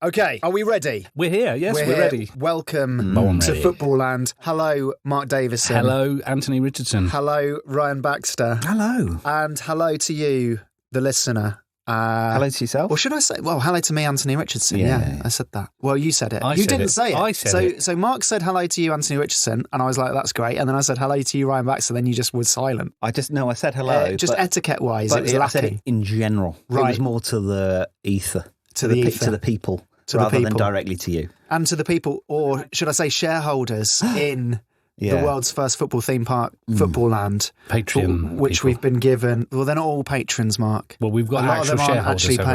Okay, are we ready? We're here. Yes, we're ready. Welcome to ready. Footballland. Hello, Mark Davison. Hello, Anthony Richardson. Hello, Ryan Baxter. Hello. And hello to you, the listener. Hello to yourself. Or should I say, well, hello to me, Anthony Richardson. Yeah, I said that. Well, you said it. You didn't say it. I said it. So Mark said hello to you, Anthony Richardson, and I was like, that's great. And then I said hello to you, Ryan Baxter, then you just were silent. I said hello. Just etiquette-wise, it was I lacking. said it in general. Right. It was more to the ether. To the ether. To the people. To the rather people. than directly to you. And to the people, or should I say shareholders in the world's first football theme park, Footballland. Patreon which people. we've been given. Well, they're not all patrons, Mark. Well, we've got a lot actual of them aren't shareholders, actually have we?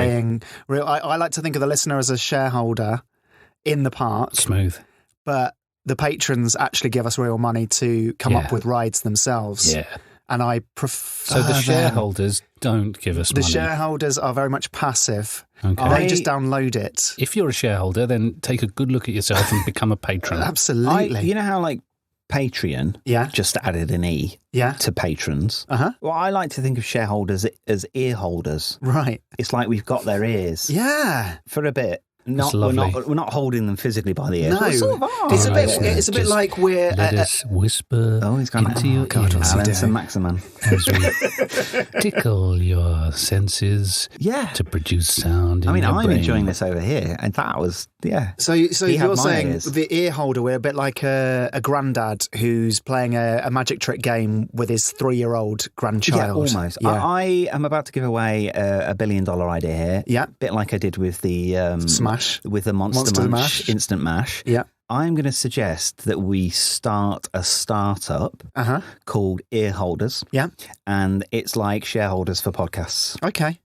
paying. I like to think of the listener as a shareholder in the park, Smooth. but the patrons actually give us real money to come up with rides themselves. Yeah. And I prefer So the them. shareholders don't give us The money. shareholders are very much passive. Okay. They just download it. If you're a shareholder, then take a good look at yourself and become a patron. Absolutely. You know how like Patreon just added an E to patrons? Uh-huh. Well, I like to think of shareholders as ear holders. Right. It's like we've got their ears. Yeah. For a bit. That's We're lovely. not holding them physically by the ears. No. We sort of are. It's a bit like we're... Let us whisper He's gone into your ears what's he Alan doing? Maximan. as we tickle your senses to produce sound in your I'm brain. enjoying this over here. And that was, So He had you're my saying ears. the ear holder, we're a bit like a granddad who's playing a magic trick game with his 3-year-old grandchild. Yeah, almost. Yeah. I am about to give away a $1 billion idea here. Yeah. Bit like I did with the Smash. with the Monster Mash, Instant Mash. Yeah. I'm going to suggest that we start a startup called Ear Holders. Yeah. And it's like shareholders for podcasts. Okay.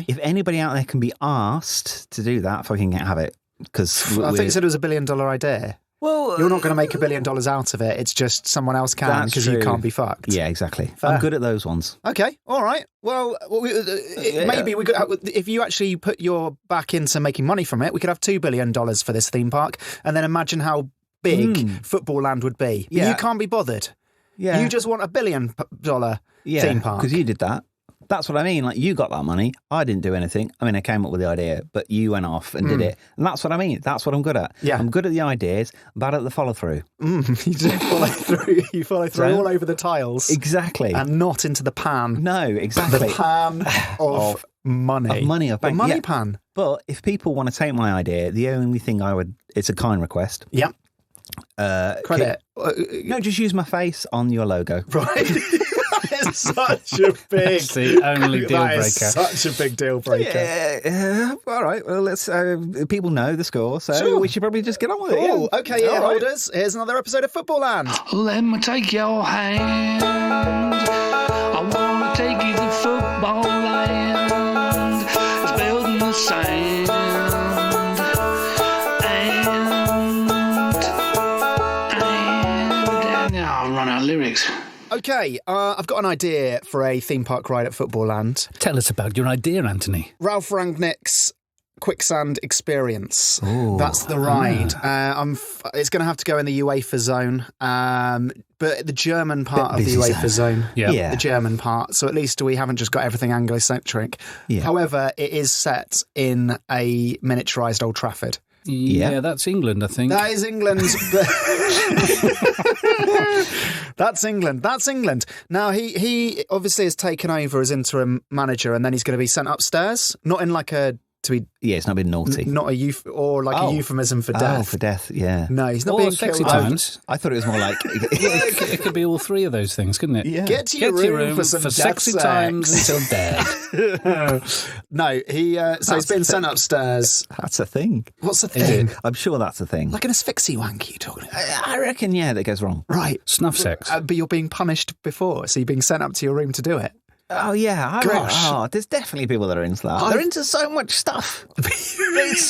If anybody out there can be asked to do that, fucking have it. Because I think you said it was $1 billion idea. well, You're not going to make $1 billion out of it. It's just someone else can That's because you true. can't be fucked. Yeah, exactly. Fair. I'm good at those ones. Okay. All right. Well, maybe we could. If you actually put your back into making money from it, we could have $2 billion for this theme park, and then imagine how big Footballland would be. But Yeah. you can't be bothered. Yeah. You just want $1 billion theme park. Because you did that. That's what I mean. Like, you got that money. I didn't do anything. I mean, I came up with the idea, but you went off and did it. And that's what I mean. That's what I'm good at. Yeah. I'm good at the ideas, bad at the follow through. You do follow through. You follow through all over the tiles. Exactly. And not into the pan. No, exactly. The pan of money. Of money, of The bank. money Yeah. pan. But if people want to take my idea, the only thing it's a kind request. Yep. Credit. No, just use my face on your logo. Right. That is such a big... That's the only deal That is breaker. such a big deal breaker. Yeah, all right. Well, let's. People know the score, so Sure. we should probably just get on with it. Cool. Yeah. Okay, ear All right. holders. Here's another episode of Footballland. Let me take your hand. I wanna take you to football land. It's built in the sand. And I'll run out of lyrics. Okay, I've got an idea for a theme park ride at Footballland. Tell us about your idea, Anthony. Ralf Rangnick's Quicksand Experience. That's the ride. It's going to have to go in the UEFA zone, but the German part Bit of the busy UEFA zone. Yeah. The German part. So at least we haven't just got everything Anglo-centric. Yeah. However, it is set in a miniaturised Old Trafford. Yeah, that's England, I think. That is England. That's England. That's England. Now, he obviously has taken over as interim manager, and then he's going to be sent upstairs, not in like a... to be Yeah, it's not been naughty. not a a euphemism for death. Oh, for death. Yeah. No, he's not Or being sexy killed. times. I thought it was more like. It could be all three of those things, couldn't it? Yeah. Get to your room for some sexy death times sex. until dead. No, so he's been sent upstairs. That's a thing. What's the thing? I'm sure that's a thing. Like an asphyxie wank, you talking about? I reckon, yeah, that goes wrong. Right. Snuff sex. But you're being punished before, so you're being sent up to your room to do it. Oh, yeah. Gosh. There's definitely people that are into that. They're into so much stuff.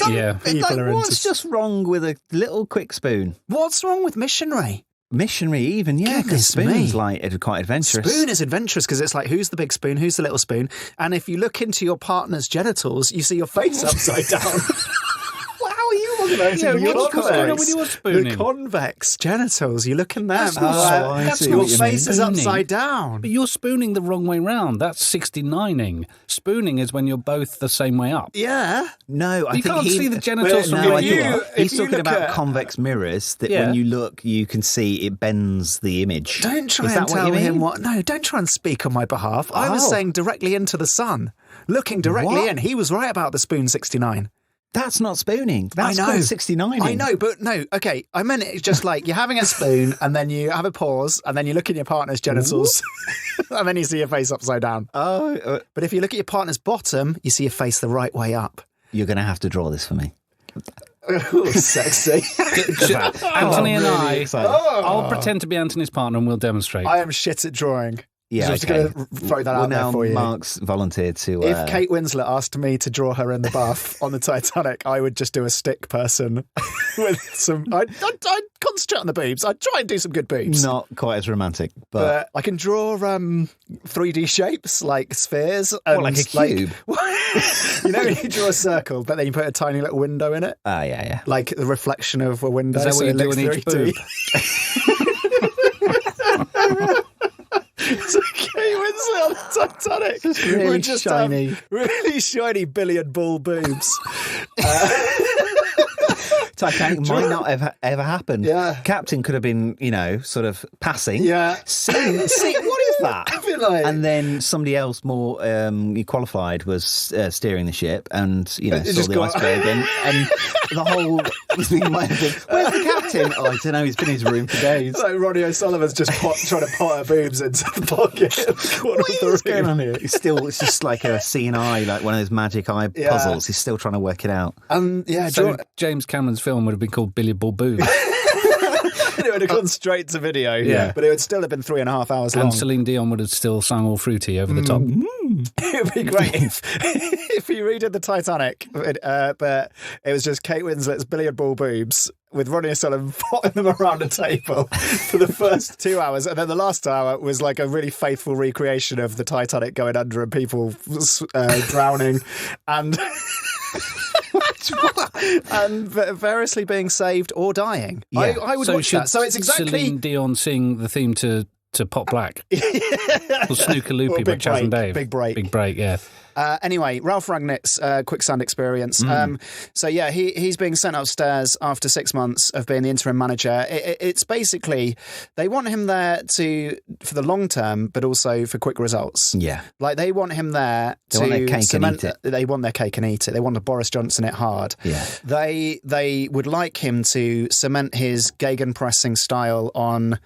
Yeah. People are what's into- just wrong with a little quick spoon? What's wrong with missionary? Missionary even, yeah, Goodness because spoon's me. like quite adventurous. Spoon is adventurous because it's like, who's the big spoon, who's the little spoon? And if you look into your partner's genitals, you see your face upside down. Well, how are you looking What's going on with your spooning? The convex genitals. You look in them. That's not Your face is spooning. upside down. But you're spooning the wrong way round. That's 69ing. Spooning is when you're both the same way up. Yeah. No, I You think can't see the genitals from no, where I you think are. He's If you talking look about at- convex mirrors that Yeah. when you look, you can see it bends the image. Don't try Is and that what tell you mean? him what. No, don't try and speak on my behalf. I was Oh. saying directly into the sun, looking directly What? in. He was right about the spoon 69. That's not spooning. That's I know. called 69. I know, but no, okay. I meant it's just like you're having a spoon and then you have a pause and then you look in your partner's genitals and then you see your face upside down. Oh, But if you look at your partner's bottom, you see your face the right way up. you're going to have to draw this for me. Ooh, sexy. Anthony and I, excited. I'll pretend to be Anthony's partner and we'll demonstrate. I am shit at drawing. Yeah, So I'm just okay. going to throw that Well, out there now for you. Mark's volunteered to. If Kate Winslet asked me to draw her in the bath on the Titanic, I would just do a stick person with some. I'd concentrate on the boobs. I'd try and do some good boobs. not quite as romantic, but But I can draw 3D shapes like spheres. And like a cube? You know, when you draw a circle, but then you put a tiny little window in it, yeah. like the reflection of a window. Is that so what it you do looks on each 3D. boob? So Kate Winslet on the Titanic Just really would just shiny. have really shiny billiard ball boobs. Titanic might not have ever happened. Yeah. Captain could have been, sort of passing. Yeah. See, what is that? I feel like- And then somebody else more qualified was steering the ship and, saw just the got- iceberg and the whole thing might have been, where's the captain? Oh, I don't know, he's been in his room for days. It's like Ronnie O'Sullivan's just trying to pot her boobs into the pocket. At the corner What of the is going room. on here? It's just like a CNI, like one of those magic eye Yeah. puzzles. He's still trying to work it out. And yeah, So James Cameron's film would have been called Billiard Ball Boobs. it would have gone straight to video. Yeah. But it would still have been 3.5 hours long. And Celine Dion would have still sung All Fruity over the top. It would be great if he redid the Titanic, but it was just Kate Winslet's billiard ball boobs with Ronnie O'Sullivan potting them around a table for the first 2 hours, and then the last hour was like a really faithful recreation of the Titanic going under and people drowning and and variously being saved or dying. Yeah. I would So watch should that. So it's exactly Celine Dion sing the theme to Pot Black? Or Snooker Loopy by Big Chaz and Break, Dave? Big Break. Big Break, yeah. Anyway, Ralf Rangnick's Quicksand experience. So yeah, he's being sent upstairs after 6 months of being the interim manager. It's basically they want him there for the long term, but also for quick results. Yeah. Like they want him there They want their cake and cement. eat it. They want their cake and eat it. They want to Boris Johnson it hard. Yeah. They would like him to cement his gegenpressing style on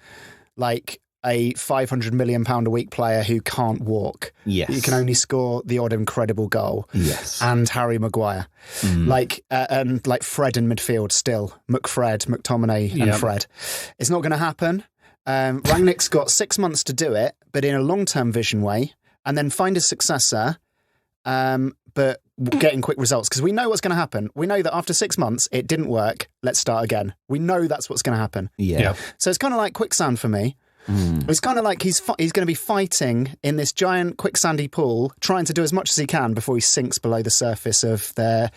like a £500 million a week player who can't walk. Yes. You can only score the odd incredible goal. Yes. And Harry Maguire. And like Fred in midfield still. McFred, McTominay and Yep. Fred. It's not going to happen. Rangnick's got 6 months to do it, but in a long-term vision way, and then find a successor, but getting quick results. Because we know what's going to happen. We know that after 6 months, it didn't work. Let's start again. We know that's what's going to happen. Yeah. Yeah. So it's kind of like Quicksand for me. It's kind of like he's going to be fighting in this giant quicksandy pool, trying to do as much as he can before he sinks below the surface of their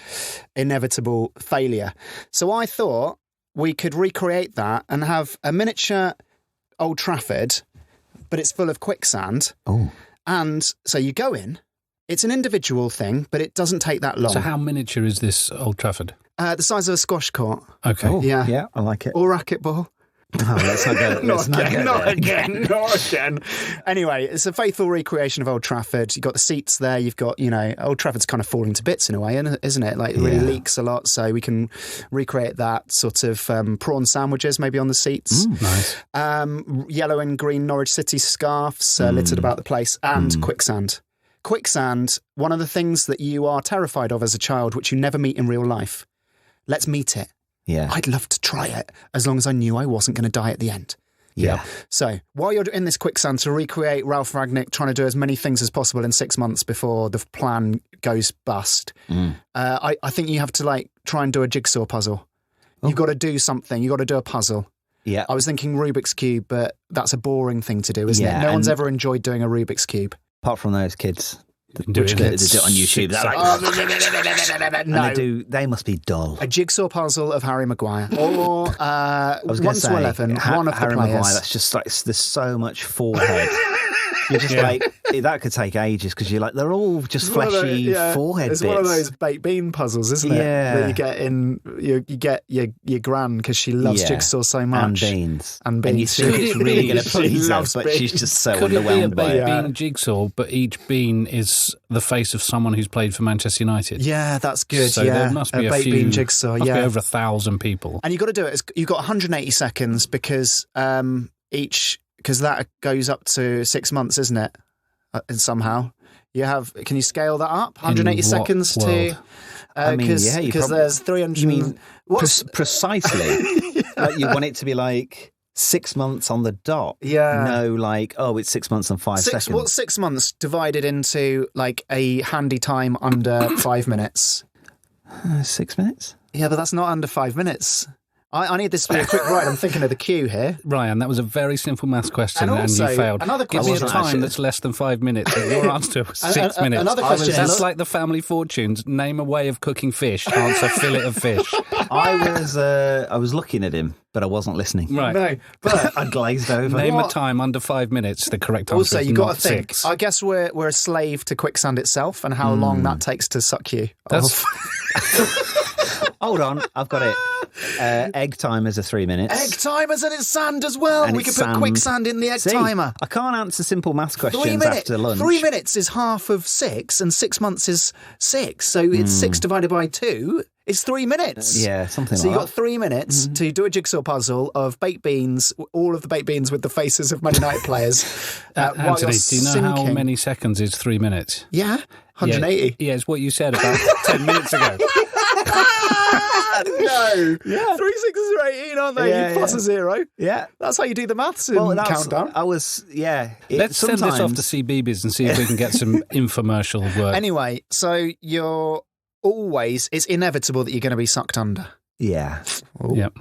inevitable failure. So I thought we could recreate that and have a miniature Old Trafford, but it's full of quicksand. Oh. And so you go in. It's an individual thing, but it doesn't take that long. So how miniature is this Old Trafford? The size of a squash court Okay. Oh, Yeah. Yeah, I like it. or racquetball. Oh, let's not go. Let's not go Not there. again. Anyway, it's a faithful recreation of Old Trafford. You've got the seats there. You've got, Old Trafford's kind of falling to bits in a way, isn't it? Like, it really Yeah. leaks a lot. So we can recreate that sort of prawn sandwiches maybe on the seats. Nice. Yellow and green Norwich City scarves littered about the place. And quicksand. Quicksand, one of the things that you are terrified of as a child, which you never meet in real life. Let's meet it. Yeah. I'd love to try it as long as I knew I wasn't going to die at the end. Yeah. So while you're in this quicksand to recreate Ralf Rangnick trying to do as many things as possible in 6 months before the plan goes bust, I think you have to try and do a jigsaw puzzle. You've got to do something. You've got to do a puzzle. Yeah. I was thinking Rubik's Cube, but that's a boring thing to do, isn't Yeah, it? No one's and- ever enjoyed doing a Rubik's Cube. Apart from those kids Which do it on YouTube. They're like, No. and they must be dull. A jigsaw puzzle of Harry Maguire, or I was 1 going to to say, 11, one of the Harry players. Maguire, that's just like, there's so much forehead. You're just like, that could take ages because you're like, they're all just fleshy forehead It's bits. one of those baked bean puzzles, isn't it? Yeah. That you get in, you get your gran because she loves jigsaw so much. And beans. And you think it's really going to please her, but she's just so Could it be a underwhelmed by baked it. bean jigsaw, but each bean is the face of someone who's played for Manchester United? Yeah, that's good. So there must be a baked few, bean jigsaw. must be Yeah, over 1,000 people. and you've got to do it. You've got 180 seconds because because that goes up to 6 months, isn't it? And somehow you have. Can you scale that up? 180 what seconds to. world? I mean, Because yeah, you probably- there's 300. You mean what's precisely? Like you want it to be like 6 months on the dot. Yeah. No, like, it's 6 months and 5 seconds. What's 6 months divided into like a handy time under 5 minutes? 6 minutes? Yeah, but that's not under 5 minutes. I need this to be a quick ride. I'm thinking of the queue here. Ryan, that was a very simple maths question And and, also, you failed. another Give me a question- time that's less than 5 minutes. And your answer was 6 minutes. another question That's is- like the family fortunes. Name a way of cooking fish. Answer fillet of fish. I was looking at him, but I wasn't listening. Right. No, but I glazed over. Name a What? time under 5 minutes. The correct answer also is you got not to think. 6. I guess we're a slave to Quicksand itself and how long that takes to suck you. That's Hold on, I've got it. Egg timers are 3 minutes. Egg timers and it's sand as well. And We could it's put sand. Quicksand in the egg See, timer. I can't answer simple maths 3 questions minutes. after lunch. 3 minutes is half of 6, and 6 months is 6. So it's 6 divided by 2. It's 3 minutes. Yeah, something So like you've got that. 3 minutes to do a jigsaw puzzle of baked beans, all of the baked beans with the faces of Man United players. While you're Anthony, do you know how sinking. many seconds is 3 minutes? Yeah, 180. Yeah, it's what you said about 10 minutes ago. No. 3 6s are 18, aren't they? Yeah, You plus yeah. a 0. Yeah. That's how you do the maths in That's- Countdown. I was, Let's send this off to CBeebies and see if we can get some infomercial work. Anyway, so you're always, it's inevitable that you're going to be sucked under. Yeah. Yep.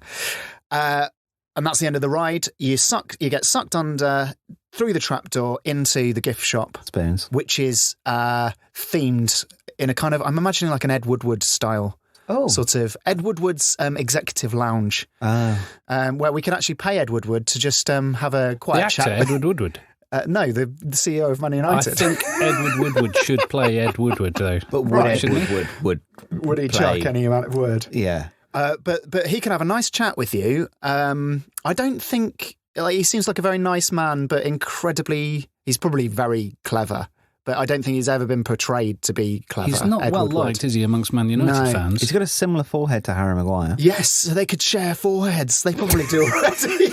And that's the end of the ride. You get sucked under through the trapdoor into the gift shop, Spoons. which is themed in a kind of, I'm imagining like an Ed Woodward style. Oh. Sort of Ed Woodward's executive lounge, where we can actually pay Ed Woodward to just have a The quiet actor, chat. Edward Woodward. No, the CEO of Man I United. think Edward Woodward should play Ed Woodward, though. But would Right. Ed Shouldn't he? Would Would he play- chuck any amount of word? Yeah. But he can have a nice chat with you. I don't think he seems like a very nice man, but he's probably very clever. But I don't think he's ever been portrayed to be clever. He's not Ed well Woodward. liked, is he, amongst Man United No. fans? He's got a similar forehead to Harry Maguire. Yes, so they could share foreheads. They probably do already.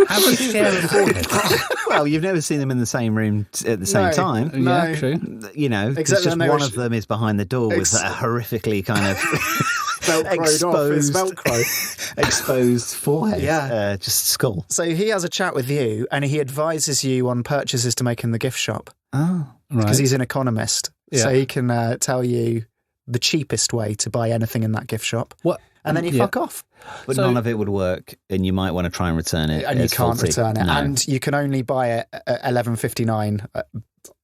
How do you share a forehead? Well, you've never seen them in the same room at the same No. time. No. Yeah, true. You know, it's Except just when they one were of them is behind the door with a horrifically kind of Velcroed off. It's Velcro. exposed forehead. Yeah. Just skull. So he has a chat with you and he advises you on purchases to make in the gift shop Oh. because Right. he's an economist. Yeah. So he can tell you the cheapest way to buy anything in that gift shop. What? And then you Yeah. fuck off. But So- none of it would work, and you might want to try and return it. And you as can't faulty. return it. No. And you can only buy it at 11:59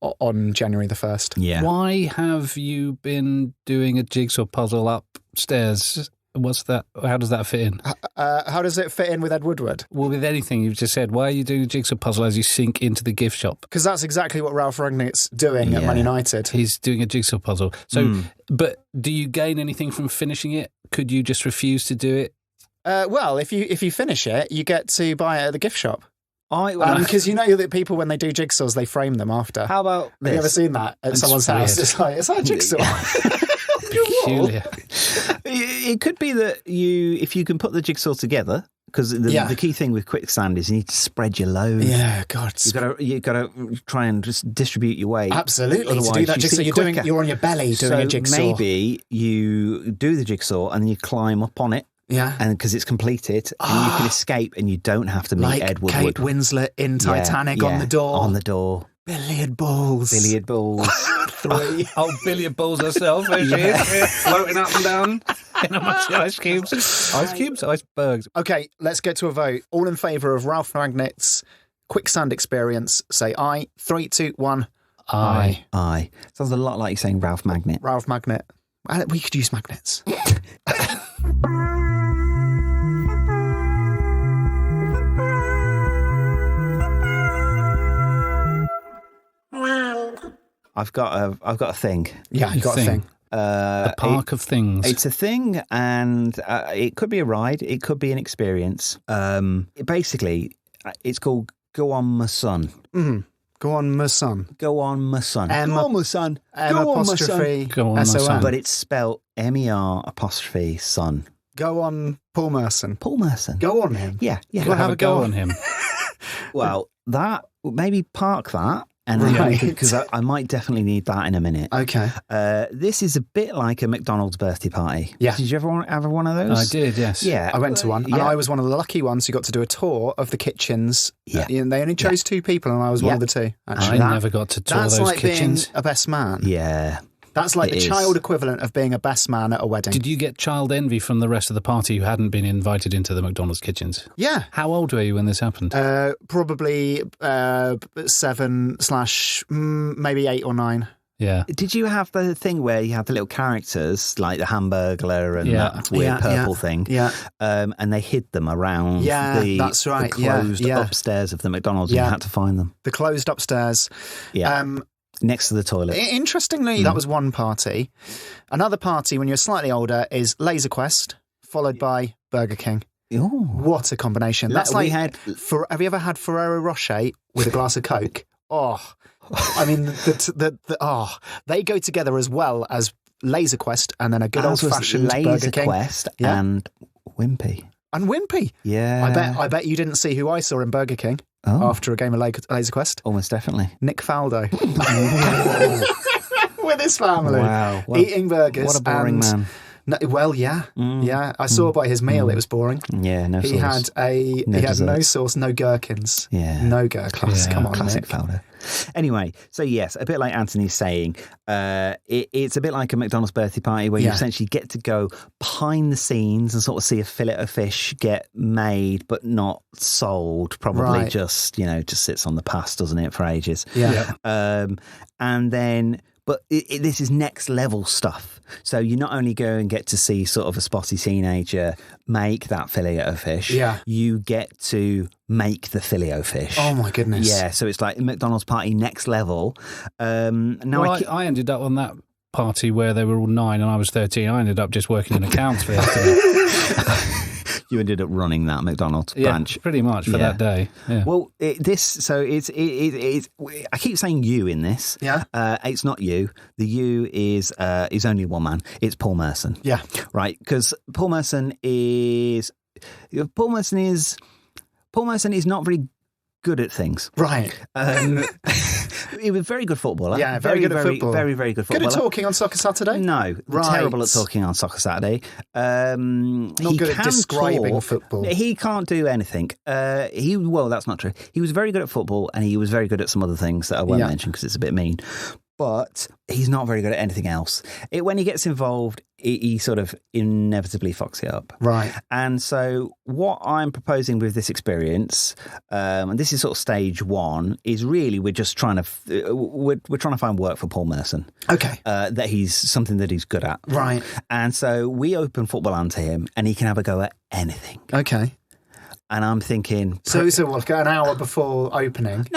on January the 1st. yeah. Why have you been doing a jigsaw puzzle upstairs? What's that? How does that fit in? How does it fit in with Ed Woodward? Well, with anything you've just said, why are you doing a jigsaw puzzle as you sink into the gift shop? Because that's exactly what Ralf Rangnick's doing at Yeah. Man United. He's doing a jigsaw puzzle. So, but do you gain anything from finishing it? Could you just refuse to do it? Well, if you finish it, you get to buy it at the gift shop. How Because you know that people, when they do jigsaws, they frame them after. about Have you ever this? seen that at It's someone's house? weird. It's like, is that a jigsaw? Peculiar. It could be that if you can put the jigsaw together, because the key thing with Quicksand is you need to spread your load. Yeah, God. You've got to try and just distribute your weight. Absolutely. To Otherwise, do that you jigsaw, sink quicker. you're on your belly doing So a jigsaw. maybe you do the jigsaw and then you climb up on it, Yeah. and because it's completed, and you can escape, and you don't have to meet Like Ed Kate Woodward. Winslet in Yeah, Titanic on yeah, the door. On the door. Billiard balls. Billiard balls. 3. Oh, billiard balls herself, there she is, floating up and down in a bunch of ice cubes. Ice cubes? Icebergs. Okay, let's get to a vote. All in favour of Ralf Rangnick's Quicksand experience, say aye. 3, 2, 1. I. Sounds a lot like you're saying Ralf Magnet. Ralf Magnet. We could use magnets. I've got a thing. Yeah, you got a thing. A park of things. It's a thing, and it could be a ride. It could be an experience. Basically, it's called Go On Mer'son. Mm-hmm. Go on, Mer'son. Go On Mer'son. Go on, Mer'son. apostrophe. Go on, S-O-N. Mer'son. But it's spelled MER' son. Go on, Paul Mer'son. Paul Mer'son. Go on him. Yeah. We'll have a go on him. Well, that maybe park that. And Right. because I might definitely need that in a minute. Okay. This is a bit like a McDonald's birthday party. Yeah. Did you ever have one of those? I did, yes. Yeah. I went to one, and Yeah. I was one of the lucky ones who got to do a tour of the kitchens. Yeah. And they only chose two people, and I was one of the two. Actually, I never got to tour that's those like kitchens. being a best man. Yeah. That's like It the is. child equivalent of being a best man at a wedding. Did you get child envy from the rest of the party who hadn't been invited into the McDonald's kitchens? Yeah. How old were you when this happened? Probably 7/ maybe 8 or 9. Yeah. Did you have the thing where you had the little characters like the Hamburglar and Yeah. that weird purple thing? Yeah. And they hid them around Yeah, the, that's right. the Yeah, closed yeah. upstairs of the McDonald's Yeah. and you had to find them. The closed upstairs. Yeah. Next to the toilet. Interestingly, that was one party. Another party when you're slightly older is Laser Quest, followed by Burger King. Oh. What a combination. That's We like, had- have you ever had Ferrero Rocher with a glass of Coke? Oh, I mean, they go together as well as Laser Quest and then a good Ours was old-fashioned Burger Laser King. Quest Yeah. and Wimpy. And Wimpy. Yeah. I bet you didn't see who I saw in Burger King after a game of Laser Quest. Almost definitely. Nick Faldo. With his family. Wow. Well, eating burgers. What a boring man. No, well, yeah. Yeah. I saw by his meal it was boring. Yeah, no He sauce. he had no desserts. sauce, no gherkins. Yeah. No gherkins. Yeah. Come on, Classic Nick. founder. Anyway, so yes, a bit like Anthony's saying, it's a bit like a McDonald's birthday party where you Yeah. essentially get to go behind the scenes and sort of see a fillet of fish get made but not sold. Probably Right. just sits on the past, doesn't it, for ages? Yeah. And then, but this is next level stuff. So you not only go and get to see sort of a spotty teenager make that fillet of fish, Yeah. you get to make the fillet of fish. Oh, my goodness. Yeah, so it's like McDonald's party next level. Now Well, I ended up on that party where they were all 9 and I was 13. I ended up just working in accounts for the afternoon. you ended up running that McDonald's Yeah, branch. pretty much for Yeah. that day. Yeah. Well, it's I keep saying you in this. Yeah. It's not you. The you is only one man. It's Paul Mer'son. Yeah. Right, because Paul Mer'son is not very good at things. Right. He was a very good footballer. Yeah, very good at football. Very, very good Good footballer. at talking on Soccer Saturday? No, Right. terrible at talking on Soccer Saturday. Not He good at can describing talk. football. He can't do anything. Well, that's not true. He was very good at football, and he was very good at some other things that I won't Yeah. mention because it's a bit mean. But he's not very good at anything else. When he gets involved, he sort of inevitably fucks it up. Right. And so what I'm proposing with this experience, and this is sort of stage one, is really we're just trying to we're trying to find work for Paul Mer'son. Okay. That he's something that he's good at. Right. And so we open Footballland to him, and he can have a go at anything. Okay. And I'm thinking, So like an hour before opening.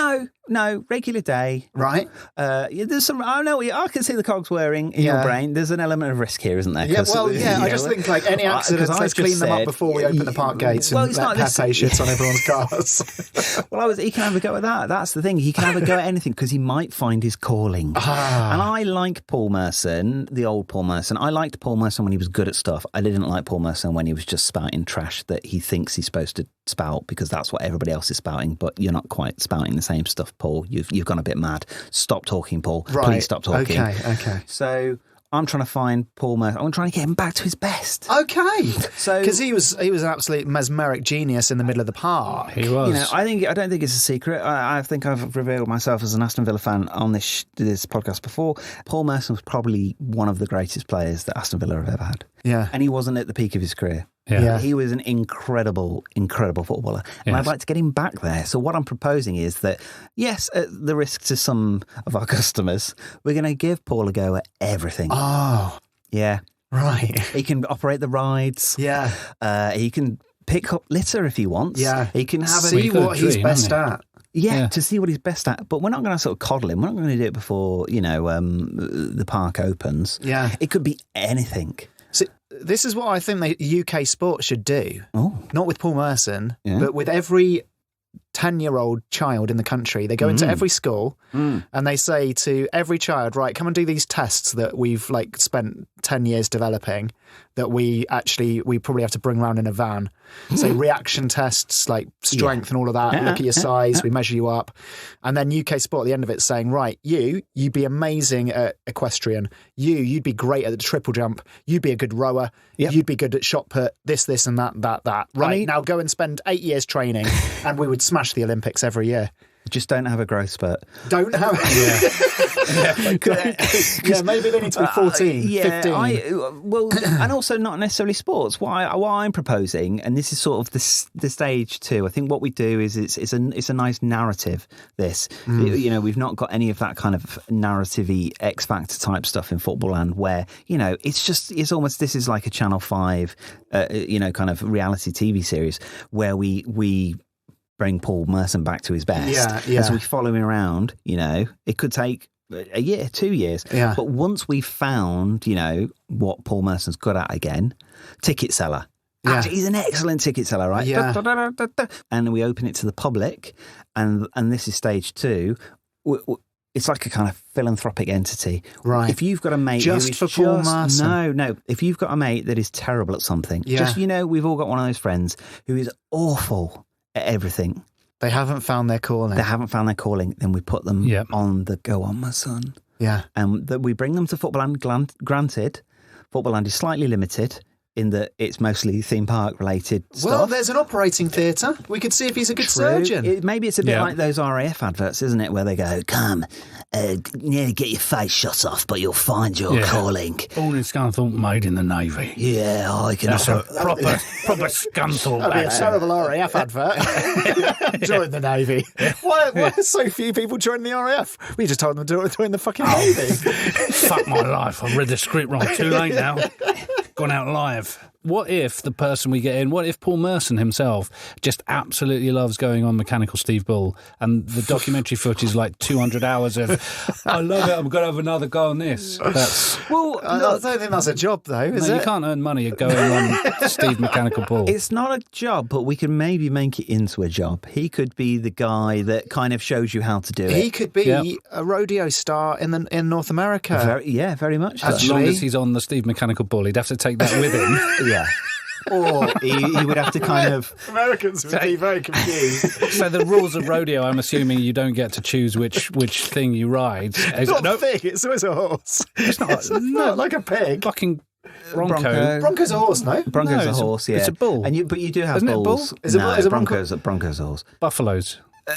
no, regular day. Right. There's some. I can see the cogs whirring in your Yeah. brain. There's an element of risk here, isn't there? Yeah, 'Cause, well, yeah, I you just know, think like any accidents, 'cause I've let's just clean them up said- before we open the park gates Well, and it's let not this- Pepe shit on everyone's cars. Well, he can have a go at that. That's the thing. He can have a go at anything because he might find his calling. And I like Paul Mer'son, the old Paul Mer'son. I liked Paul Mer'son when he was good at stuff. I didn't like Paul Mer'son when he was just spouting trash that he thinks he's supposed to spout because that's what everybody else is spouting. But you're not quite spouting the same stuff, Paul. You've gone a bit mad. Stop talking, Paul. Right. Please stop talking. Okay. So I'm trying to find Paul Mer'son. I'm trying to get him back to his best. Okay. So Because he was an absolute mesmeric genius in the middle of the park. He was. I don't think it's a secret. I think I've revealed myself as an Aston Villa fan on this podcast before. Paul Mer'son was probably one of the greatest players that Aston Villa have ever had. Yeah. And he wasn't at the peak of his career. Yeah. He was an incredible footballer. And I'd like to get him back there. So what I'm proposing is that, yes, at the risk to some of our customers, we're going to give Paul a go at everything. Oh, Yeah. right. He can operate the rides. Yeah. He can pick up litter if he wants. Yeah. He can have See got a what he's dream, best hasn't at. Yeah, to see what he's best at. But we're not going to sort of coddle him. We're not going to do it before, the park opens. Yeah. It could be anything. So this is what I think the UK sport should do. Oh. Not with Paul Mer'son, Yeah. but with every 10-year-old child in the country. They go into every school and they say to every child, right, come and do these tests that we've spent 10 years developing that we probably have to bring around in a van. So reaction tests like strength and all of that. Look at your size. We measure you up. And then UK Sport at the end of it saying, right, you'd be amazing at equestrian. You'd be great at the triple jump. You'd be a good rower. Yep. You'd be good at shot put, this and that. Right, now go and spend 8 years training and we would smash the Olympics every year. Just don't have a growth spurt. Don't have yeah, maybe they need to be 14, 15. And also not necessarily sports. What I'm proposing, and this is sort of the stage too. I think what we do is it's a nice narrative. We've not got any of that kind of narrative-y X Factor type stuff in Footballland, where it's almost this is like a Channel 5, kind of reality TV series where we bring Paul Mer'son back to his best. Yeah. As we follow him around, it could take a year, 2 years. Yeah. But once we've found, what Paul Merson's good at again, ticket seller. Yeah. Actually, he's an excellent ticket seller, right? Yeah. And we open it to the public, and this is stage 2. It's like a kind of philanthropic entity. Right. If you've got a mate just for Paul Mer'son. No. If you've got a mate that is terrible at something, Yeah. we've all got one of those friends who is awful at everything. They haven't found their calling. Then we put them on the go on, my son. Yeah. And that we bring them to Footballland. Granted, Footballland is slightly limited in that it's mostly theme park related stuff. Well, there's an operating theatre. We could see if he's a good surgeon. Maybe it's a bit like those RAF adverts, isn't it? Where they go, come, get your face shot off, but you'll find your calling. Born in Scunthorpe, made in the Navy. Yeah, I can. That's a proper Scunthorpe. That'd be a terrible RAF advert. Join the Navy. Why are so few people joining the RAF? We just told them to join the fucking Navy. Fuck my life. I've read the script wrong. Too late now. Gone out live. What if the person we get in, what if Paul Mer'son himself just absolutely loves going on Mechanical Steve Bull, and the documentary footage is like 200 hours of, I love it, I'm going to have another go on this. I don't think that's a job, though, is it? You can't earn money going on Steve Mechanical Bull. It's not a job, but we can maybe make it into a job. He could be the guy that kind of shows you how to do it. He could be a rodeo star in North America. Very much. As long as he's on the Steve Mechanical Bull, he'd have to take that with him. Yeah. Or he would have to kind of... Americans would be very confused. So the rules of rodeo, I'm assuming you don't get to choose which thing you ride. It's not a pig, it's always a horse. It's not like a pig. Fucking Bronco. Bronco's a horse, no? Bronco's a horse, yeah. It's a bull. But you do have Isn't bulls. It a bull? Is it Bronco's a horse. Buffaloes. They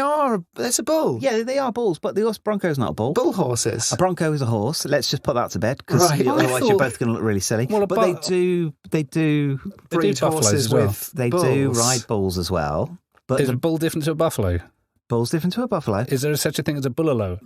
are. It's a bull. Yeah, they are bulls, but the Bronco's not a bull. Bull horses. A Bronco is a horse. Let's just put that to bed, because otherwise you're both going to look really silly. Well, they do breed horses with They bulls. do ride bulls as well. But Is a bull different to a buffalo? bull's different to a buffalo. Is there such a thing as a bullalo?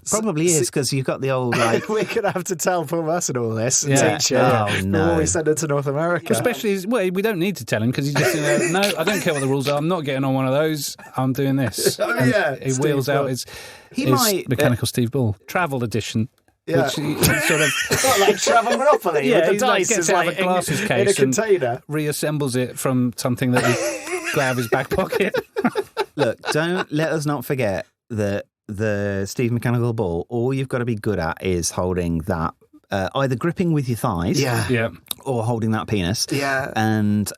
Probably is, because you've got the old like. We're going to have to tell Paul Mer'son all this and Yeah. teach him Oh, no. before we send him to North America. Especially, we don't need to tell him, because he's just no, I don't care what the rules are. I'm not getting on one of those. I'm doing this. Oh, And yeah, he Steve wheels out Bull. his He might Mechanical Steve Bull travel edition. Yeah. Which he sort of Not like Travel Monopoly Yeah, with the he's like dice gets is out of like a glasses in a case and- container. reassembles it from something that he got out of his back pocket. look. Don't let us not forget that the Steve Mechanical Bull. All you've got to be good at is holding that, either gripping with your thighs, Yeah. or holding that penis. Yeah. And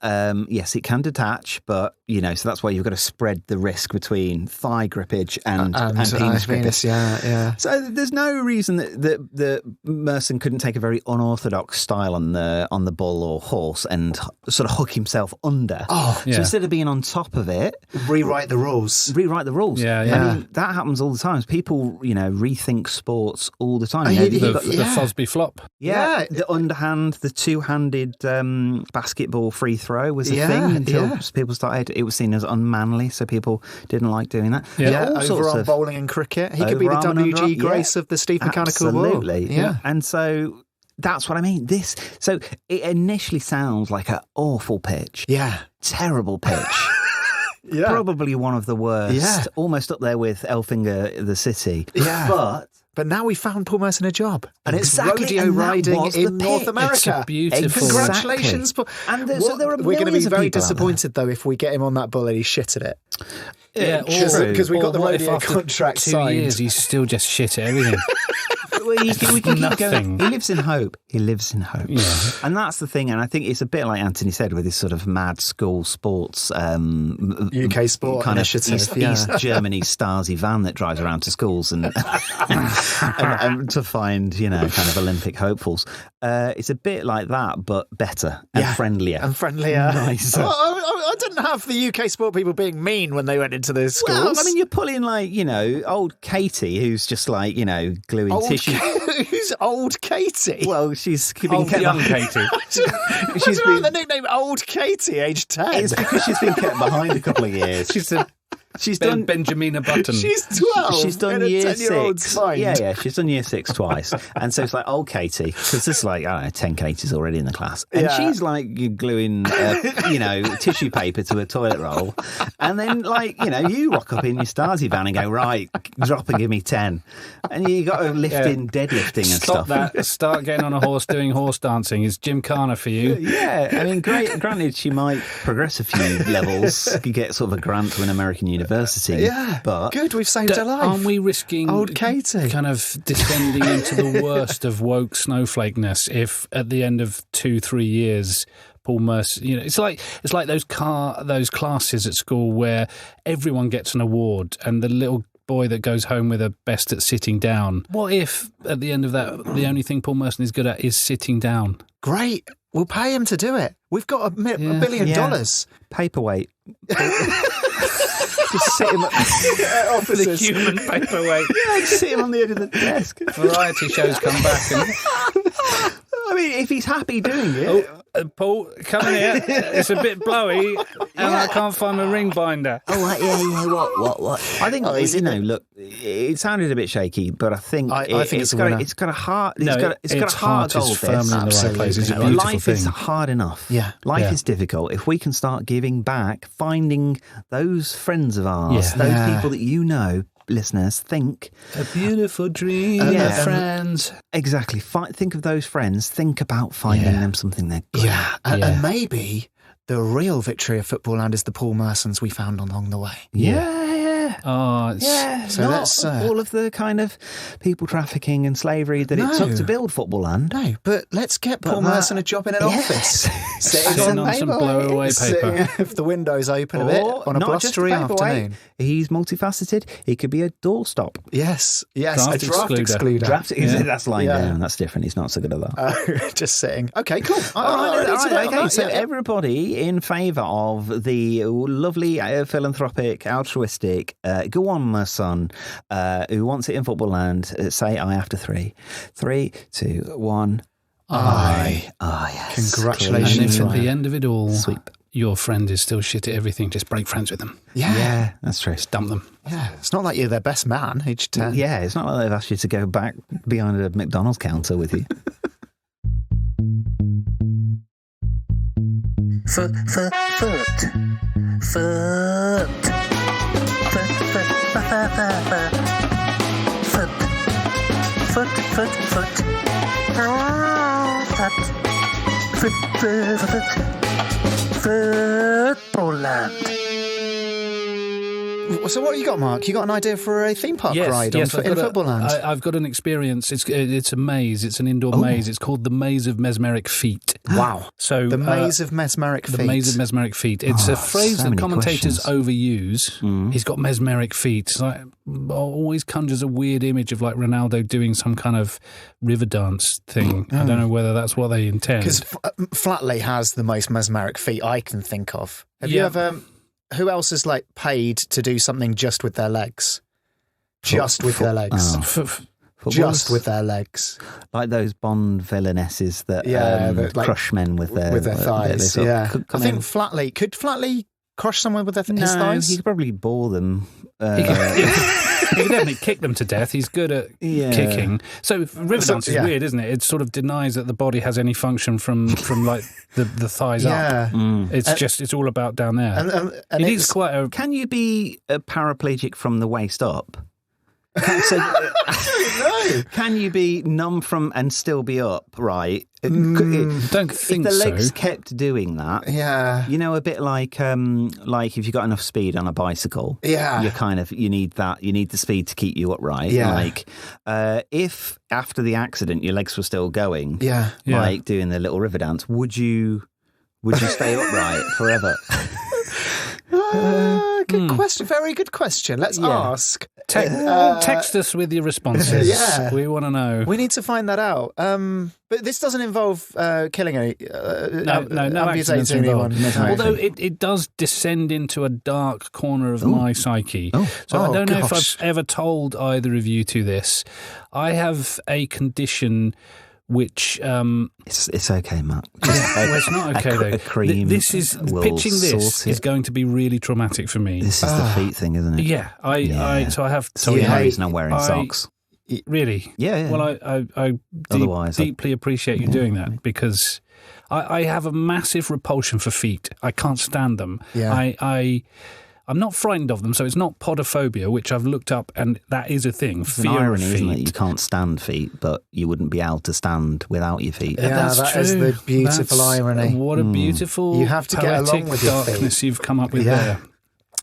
yes, it can detach, but so that's why you've got to spread the risk between thigh grippage and penis grippage. Yeah. So there's no reason that Mer'son couldn't take a very unorthodox style on the bull or horse and sort of hook himself under. Oh, Yeah. So instead of being on top of it, rewrite the rules. rewrite the rules. Yeah. I mean, that happens all the time. People, rethink sports all the time. Oh, You know, yeah, The Fosby Flop flop. Yeah, the underhand, the two-handed basketball free throw was a thing until people started. It was seen as unmanly, so people didn't like doing that. Yeah, all sorts overarm of bowling and cricket. He could be the overarm and WG underarm, Grace of the Steve Mechanical ball. Absolutely. Yeah. And so that's what I mean. So it initially sounds like an awful pitch. Yeah. Terrible pitch. Yeah. Probably one of the worst. Yeah. Almost up there with Elfinger, the city. Yeah. But now we found Paul Merson a job, and Exactly, it's rodeo and that riding was the in North pitch. America. It's beautiful. Congratulations, Paul. And so there are we're going to be millions of very people out there. disappointed though if we get him on that bull and he's shit at it. Yeah, because we or got the what if rodeo after contract 2 signed. years he's still just shit at everything. We can keep Nothing. going. He lives in hope. Yeah. And that's the thing. And I think it's a bit like Anthony said with this sort of mad school sports UK sport kind initiative, of East Germany Stasi van that drives around to schools and to find, kind of Olympic hopefuls. It's a bit like that, but better and friendlier. And friendlier. Nicer. I didn't have the UK sport people being mean when they went into the schools. Well, I mean, you're pulling old Katie, who's just like, gluing tissue. Who's old Katie? Well, she's been Old kept young Katie. What's wrong with the nickname Old Katie, age 10? It's because she's been kept behind a couple of years. She's done Benjamina Button. She's 12. She's done in a year 10-year-old's 6. mind. Yeah, she's done year 6 twice. And so it's like, old Katie, because there's like, I don't know, 10 Katies already in the class. And she's like gluing, tissue paper to a toilet roll. And then, you rock up in your Stasi van and go, right, drop and give me 10. And you got to lift in deadlifting and Stop stuff. that. Start getting on a horse doing horse dancing. Is Jim Carner for you? Yeah, I mean, granted, she might progress a few levels, you get sort of a grant to an American university. Yeah, but good, we've saved her life. Aren't we risking Old Katie kind of descending into the worst of woke snowflakeness if at the end of 2-3 years Paul Merson, it's like those classes at school where everyone gets an award and the little boy that goes home with a best at sitting down. What if at the end of that the only thing Paul Merson is good at is sitting down? Great, we'll pay him to do it. We've got $1 billion. Paperweight. Just sit him The human paperweight. just sit him on the edge of the desk. Variety shows come back and I mean, if he's happy doing it. Paul, come in here. It's a bit blowy and I can't find my ring binder. What? I think, look, it sounded a bit shaky, but I think I think it's got a heart. No, It's got a heart goal. is firmly in the right place. It's a beautiful Life thing. is hard enough. Yeah. Life is difficult. If we can start giving back, finding those friends of ours, Yeah. those people that listeners, think A beautiful dream, friends. exactly. Think of those friends. Think about finding them something they're good at. And maybe the real victory of Footballland is the Paul Mersons we found along the way. Oh, it's, Yeah, So not let's, all of the kind of people trafficking and slavery that it took to build Footballland. No, but let's get Paul Merson a job in an office. Sitting on some blow-away paper. If the window's open a bit on a not just blustery paperweight. afternoon. He's multifaceted. He could be a doorstop. Yes, a Draft draft excluder. excluder. That's lying down. That's different. He's not so good at that. Just sitting. Okay, cool. So everybody in favour of the lovely, philanthropic, altruistic, go on, my son, who wants it in Footballland, say I after 3. 3, 2, 1. Aye. Yes. Congratulations. And if at Ryan. the end of it all, Sweep. your friend is still shit at everything, just break friends with them. Yeah, that's true. Just dump them. Yeah, it's not like you're their best man, age 10. Yeah, it's not like they've asked you to go back behind a McDonald's counter with you. Footballland. So what have you got, Mark? You got an idea for a theme park ride in Footballland? I've got an experience. It's a maze. It's an indoor maze. It's called the Maze of Mesmeric Feet. Wow. So The Maze of Mesmeric Feet. The Maze of Mesmeric Feet. It's a phrase so that many commentators questions. overuse. He's got mesmeric feet. It's like always conjures a weird image of like Ronaldo doing some kind of river dance thing. I don't know whether that's what they intend. Because Flatley has the most mesmeric feet I can think of. Have you Yeah. ever... Who else is paid to do something just with their legs? Just with their legs. just with their legs. Like those Bond villainesses that like, crush men with their thighs. I think Flatley could Flatley crush someone with his thighs. He could probably bore them. He could definitely kick them to death. He's good at kicking. So Riverdance is weird, isn't it? It sort of denies that the body has any function from like the thighs up. It's all about down there. And it is quite a... Can you be a paraplegic from the waist up? Can you be numb from and still be up? Right? Don't think if the so. legs kept doing that. Yeah, you know, a bit like if you got enough speed on a bicycle. Yeah, you need that. You need the speed to keep you upright. Yeah, like if after the accident your legs were still going. Yeah, like doing the little river dance. Would you stay upright forever? Good question. Very good question. Let's ask. Text us with your responses. We want to know. We need to find that out. But this doesn't involve killing any. No accidents involved. Although it does descend into a dark corner of my psyche. I don't know if I've ever told either of you to this. I have a condition which it's okay, Matt. It's not okay though. Pitching this is going to be really traumatic for me. This is the feet thing, isn't it? Yeah, so I have. So the reason I'm wearing socks. Really? Yeah. Well, I deeply appreciate you doing that because I have a massive repulsion for feet. I can't stand them. Yeah. I'm not frightened of them, so it's not podophobia, which I've looked up, and that is a thing. It's fear an irony, of feet. Isn't it? You can't stand feet, but you wouldn't be able to stand without your feet. Yeah, that is the beautiful irony. What a beautiful you have to get along with your darkness feet. You've come up with there.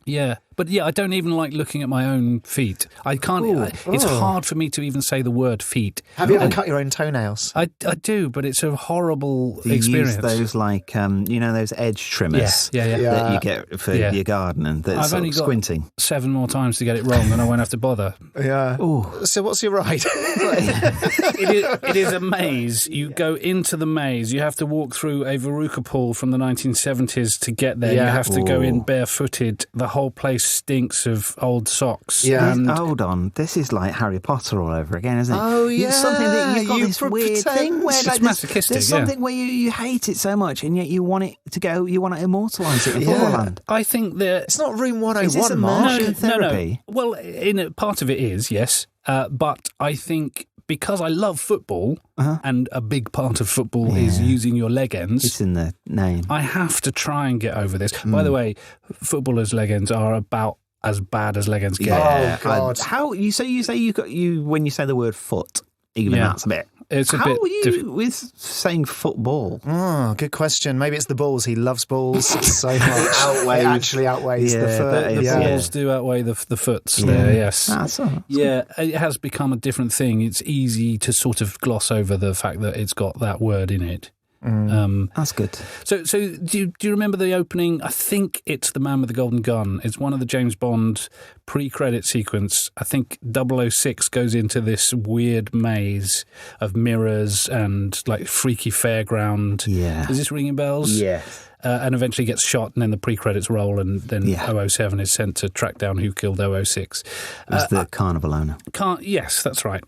Yeah, but I don't even like looking at my own feet. I can't. It's hard for me to even say the word feet. Have you ever cut your own toenails? I do, but it's a horrible you experience. Use those those edge trimmers that you get for your garden, and that's I've only got squinting 7 more times to get it wrong, and I won't have to bother. Yeah. Ooh. So what's your ride? It is a maze. You go into the maze. You have to walk through a veruca pool from the 1970s to get there. You have to go in barefooted. The whole place stinks of old socks. Yeah. Hold on. This is like Harry Potter all over again, isn't it? Oh, yeah. It's something that you've got this weird thing where it's masochistic. There's something where you hate it so much and yet you want it to go, you want to immortalise it in Footballland. I think that... It's not Room 101, is this Mark. therapy? No. Well, part of it is, yes. But I think... Because I love football, and a big part of football is using your leg ends. It's in the name. I have to try and get over this. By the way, footballers' leg ends are about as bad as leg ends get. Yeah. Oh God! How you say you when you say the word foot, even that's a bit. It's a How bit are you with saying football? Oh, good question. Maybe it's the balls. He loves balls so much. It actually outweighs the foot. The balls do outweigh the foots there, yes. That's yeah, it has become a different thing. It's easy to sort of gloss over the fact that it's got that word in it. That's good. So do you remember the opening? I think it's The Man with the Golden Gun. It's one of the James Bond pre-credit sequence. I think 006 goes into this weird maze of mirrors and like freaky fairground. Yeah. Is this ringing bells? Yeah. And eventually gets shot, and then the pre-credits roll, and then 007 is sent to track down who killed 006. It was the carnival owner. Yes, that's right.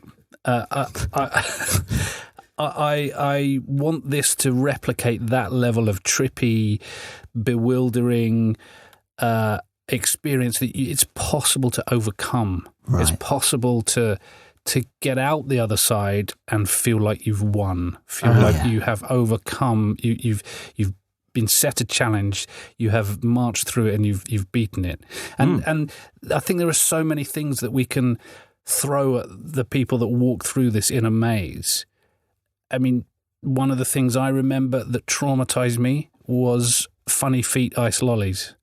I want this to replicate that level of trippy, bewildering experience that it's possible to overcome. Right. It's possible to get out the other side and feel like you've won, like you have overcome. You've been set a challenge. You have marched through it and you've beaten it. And I think there are so many things that we can throw at the people that walk through this inner maze. I mean, one of the things I remember that traumatized me was funny feet ice lollies.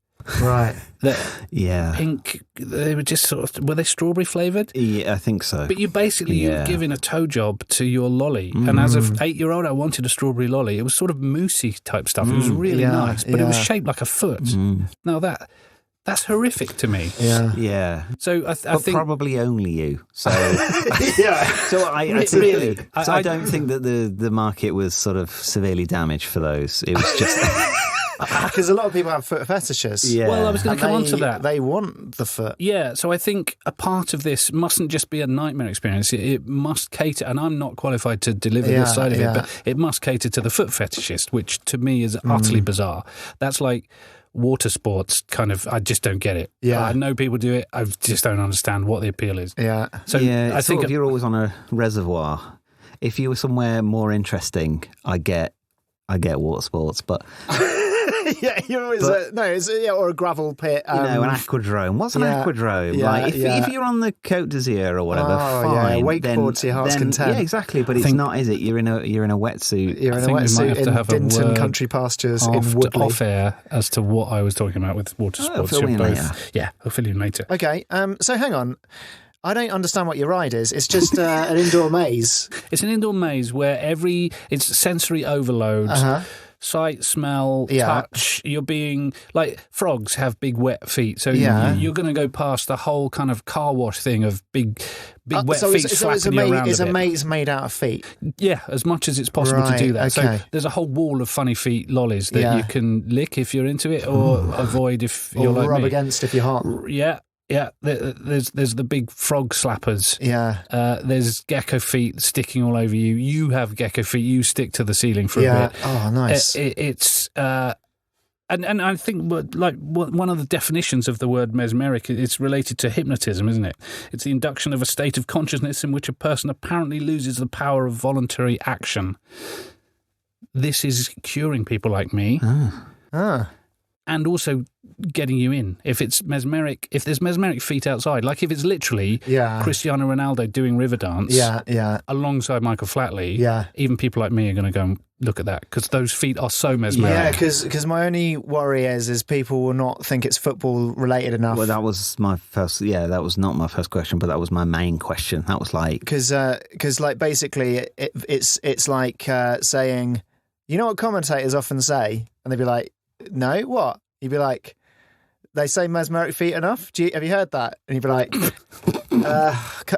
Right. Pink, they were just sort of, were they strawberry flavoured? Yeah, I think so. But you were giving a toe job to your lolly. And as an 8-year-old, I wanted a strawberry lolly. It was sort of moussey type stuff. It was really nice, but it was shaped like a foot. Now that's horrific to me. Yeah. So I think probably only you. So So I don't think that the market was sort of severely damaged for those. It was just Because a lot of people have foot fetishes. Yeah. Well, I was going to come on to They- that. They want the foot. Yeah, so I think a part of this mustn't just be a nightmare experience. It must cater, and I'm not qualified to deliver this side of it, but it must cater to the foot fetishist, which to me is utterly bizarre. That's like water sports, kind of. I just don't get it. Yeah. I know people do it. I just don't understand what the appeal is. Yeah. So yeah, I think you're always on a reservoir. If you were somewhere more interesting, I get water sports, but Yeah, you're always or a gravel pit. you know, an aquadrome. What's an aquadrome? Yeah, like if you're on the Côte d'Azur or whatever, fine. wakeboard to your heart's content. Yeah, exactly. But it's not, is it? You're in a wetsuit. You're in a think we might wetsuit have to in have a Dinton word country pastures in Woodley. off air as to what I was talking about with water sports. fill me in later. Yeah, I'll fill you in later. Okay, so hang on. I don't understand what your ride is. It's just an indoor maze. It's an indoor maze where it's sensory overload. Sight, smell, touch. You're being like frogs have big wet feet, so you're going to go past the whole kind of car wash thing of big wet feet slapping you around. It's a a bit. maze made out of feet. Yeah, as much as it's possible to do that. Okay. So there's a whole wall of funny feet lollies that you can lick if you're into it, or avoid if you're like rub me. against if you're hot. Yeah. Yeah, there's the big frog slappers. Yeah. There's gecko feet sticking all over you. You have gecko feet. You stick to the ceiling for a bit. Oh, nice. It's and I think one of the definitions of the word mesmeric, it's related to hypnotism, isn't it? It's the induction of a state of consciousness in which a person apparently loses the power of voluntary action. This is curing people like me. And also getting you in. If it's mesmeric, if there's mesmeric feet outside, like if it's literally Cristiano Ronaldo doing river dance alongside Michael Flatley, even people like me are going to go and look at that because those feet are so mesmeric. Yeah, because my only worry is people will not think it's football related enough. Well, that was my first. Yeah, that was not my first question, but that was my main question. That was like because like basically it's like saying, you know what commentators often say, and they'd be like, no, what? You'd be like, they say mesmeric feet enough? Have you heard that? And you'd be like,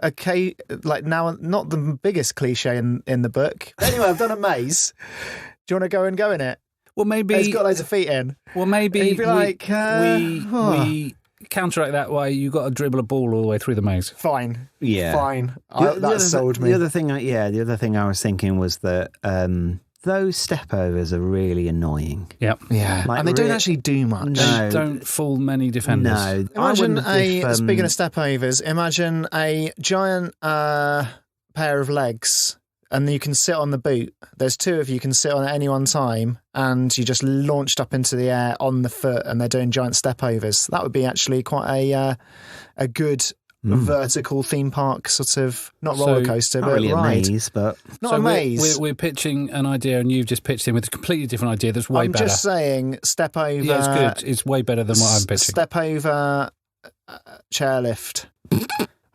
okay, like now, not the biggest cliche in the book. Anyway, I've done a maze. Do you want to go in it? Well, maybe it's got loads of feet in. Well, maybe and you'd be like, we counteract that way. You got to dribble a ball all the way through the maze. Fine, yeah, fine. That sold me. The other thing I was thinking was that. Those stepovers are really annoying. Yep. Yeah. Like, and they don't actually do much. No. They don't fool many defenders. No. Imagine speaking of stepovers, imagine a giant pair of legs and you can sit on the boot. There's two of you can sit on at any one time and you just launched up into the air on the foot and they're doing giant stepovers. That would be actually quite a good vertical theme park sort of, not roller coaster, but really ride. A maze, but not a maze. We're pitching an idea and you've just pitched in with a completely different idea that's way better. I'm just saying, step over. Yeah, it's good. It's way better than what I'm pitching. Step over chairlift.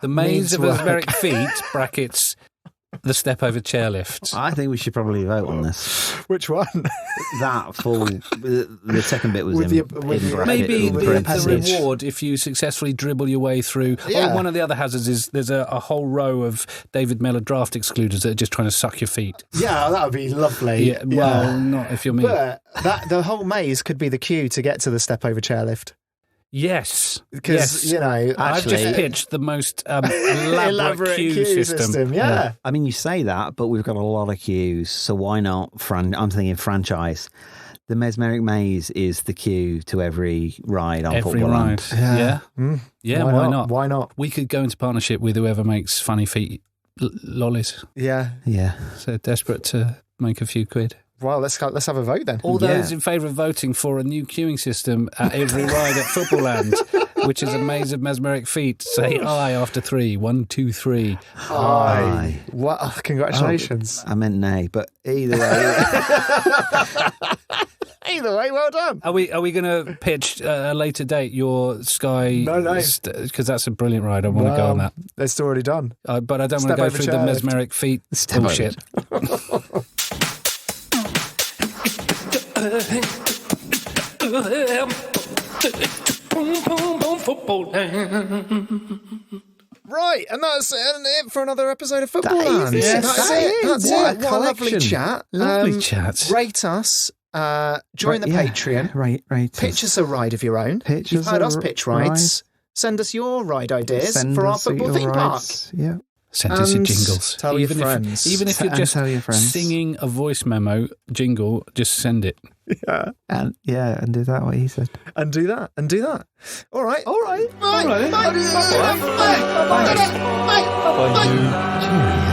The maze of mesmeric feet, brackets, the step over chairlift. I think we should probably vote on this. Which one? That full. The second bit was With in bracket, maybe in the parentheses. reward if you successfully dribble your way through. Yeah. Or one of the other hazards is there's a whole row of David Miller draft excluders that are just trying to suck your feet. Yeah, that would be lovely. Yeah, well, not if you're me. But the whole maze could be the queue to get to the step over chairlift. Yes. Because, you know... I've just pitched the most elaborate queue system. Yeah. I mean, you say that, but we've got a lot of queues, so why not? I'm thinking franchise. The Mesmeric Maze is the queue to every ride on Every Footballland. ride. Yeah. Yeah, why not? Why not? We could go into partnership with whoever makes funny feet lollies. Yeah. Yeah. So desperate to make a few quid. Well, let's have a vote then. All those in favour of voting for a new queuing system at every ride at Footballland, which is a maze of mesmeric feet, say aye after 3. 1, 2, 3. Aye. What? Oh, congratulations. I meant nay, but either way. Either way, well done. Are we going to pitch a later date your Sky? No. Because that's a brilliant ride. I want to go on that. It's already done. But I don't want to Step go over through the chairlift. mesmeric feet bullshit. Right, and that's it for another episode of Footballland. That's it. That's What it. a What a lovely collection. chat. Lovely chat. Rate us join the Patreon. Right. Pitch us a ride of your own. You've heard us pitch rides. Send us your ride ideas for our football theme park. Yeah. Send us your jingles. Tell your friends. Even if you're just singing a voice memo jingle, just send it. Yeah. And do that, what he said. And do that. All right. Bye. Bye. Cheers.